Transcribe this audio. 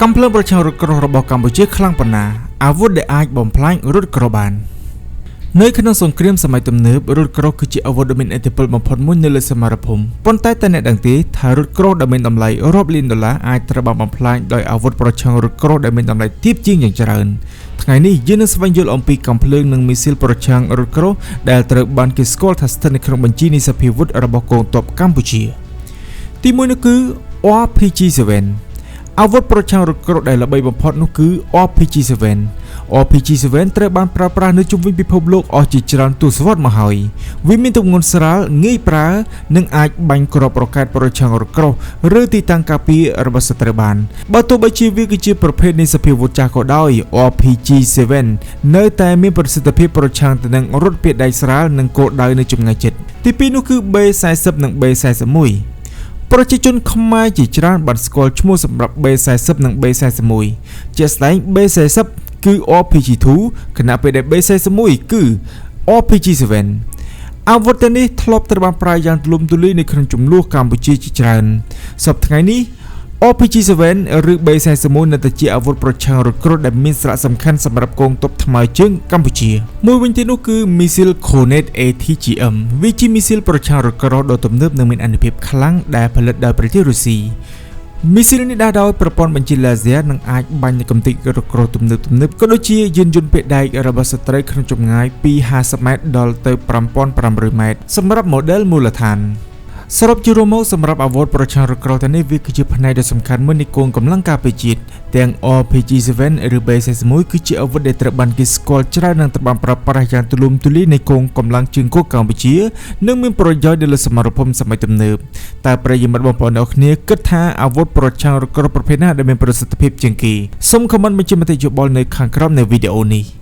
កំភ្លើងប្រឆាំងរថក្រោះរបស់កម្ពុជាខ្លាំងប៉ុណ្ណាអាវុធដែលអាចបំផ្លាញរថក្រោះបាននៅក្នុងសង្គ្រាមសម័យទំនើបរថក្រោះគឺជាអាវុធដ៏មានឥទ្ធិពលបំផុតមួយនៅលើសមរភូមិប៉ុន្តែអ្នកដឹងទេថារថក្រោះដែលមានតម្លៃរាប់លានដុល្លារអាចត្រូវបានបំផ្លាញដោយអាវុធប្រឆាំងរថក្រោះដែលមានតម្លៃទាបជាងយ៉ាងច្រើនថ្ងៃនេះយើងនឹងស្វែងយល់អំពីកំភ្លើងនិងមីស៊ីលប្រឆាំងរថក្រោះដែលត្រូវបានគេស្គាល់ថាស្ថិតនៅក្នុងបញ្ជីនៃសភាវុធរបស់កងទ័ពកម្ពុជាទី1នោះគឺ RPG-7 អាវុធប្រឆាំងរថក្រោះដែលល្បីបំផុតនោះគឺ RPG-7 RPG-7 ត្រូវបានប្រើប្រាស់នៅជុំវិញពិភពលោកអស់ជាច្រើនទសវត្សរ៍មកហើយវាមានទម្ងន់ស្រាលងាយប្រើនិងអាចបាញ់គ្រាប់រ៉ុកែតប្រឆាំងរថក្រោះឬទីតាំងការពាររបស់សត្រូវបានបើទោះបីជាវាគឺជាប្រភេទនៃសភាវុធចាស់ក៏ដោយ RPG-7 នៅតែមានប្រសិទ្ធភាពប្រឆាំងទៅនឹងរថពាដៃស្រាលនិងគោលដៅនៅចម្ងាយជិតទី2នោះគឺ B40 និង B41ប្រជាជនខ្មែរជាច្រើនបានស្គាល់ឈ្មោះសម្រាប់ B40 និង B41 ជាក់ស្ដែង B40 គឺ RPG-2 ខណៈពេលដែល B41 គឺ RPG-7 អាវុធទាំងនេះធ្លាប់ត្រូវបានប្រើយ៉ាងទូលំទូលាយនៅក្នុងចំនួនកម្ពុជាជាច្រើនសប្តាហ៍ថ្ងៃនេះ RPG-7 ឬ B41 នៅតែជាអាវុធប្រឆាំងរថក្រោះដែលមានសារៈសំខាន់សម្រាប់កងទ័ពថ្មើរជើងកម្ពុជាមួយវិញទៀតនោះគឺមីស៊ីល Kornet ATGM វាជាមីស៊ីលប្រឆាំងរថក្រោះដ៏ទំនើបនិងមានអានុភាពខ្លាំងដែលផលិតដោយប្រទេសរុស្ស៊ីមីស៊ីលនេះដាស់ដោយប្រព័ន្ធបញ្ជាឡាស៊ែរនិងអាចបាញ់នៅកំទេចរថក្រោះទំនើបក៏ដូចជាយានយន្តពាដែករបស់សត្រូវក្នុងចម្ងាយពី50ម៉ែត្រដល់ទៅ 5500 ម៉ែត្រសម្រាប់ model មូលដ្ឋានសរុបជារួមមកសម្រាប់អាវុធប្រឆាំងរថក្រោះទាំងនេះវាគឺជាផ្នែកដ៏សំខាន់មួយនៃគោលកម្លាំងការពារជាតិទាំង RPG-7 ឬ B41 គឺជាអាវុធដែលត្រូវបានគេស្គាល់ច្រើននិងត្រូវបានប្រើប្រាស់យ៉ាងទូលំទូលាយនៃគោលកម្លាំងជើងគោកកម្ពុជានិងមានប្រយោជន៍ដល់សមរភូមិសម័យទំនើបតែប្រិយមិត្តបងប្អូនអ្នកគ្នាគិតថាអាវុធប្រឆាំងរថក្រោះប្រភេទណាដែលមានប្រសិទ្ធភាពជាងគេសូមខមមិនបញ្ជាមតិយោបល់នៅខាងក្រោមនៃវីដេអូនេះ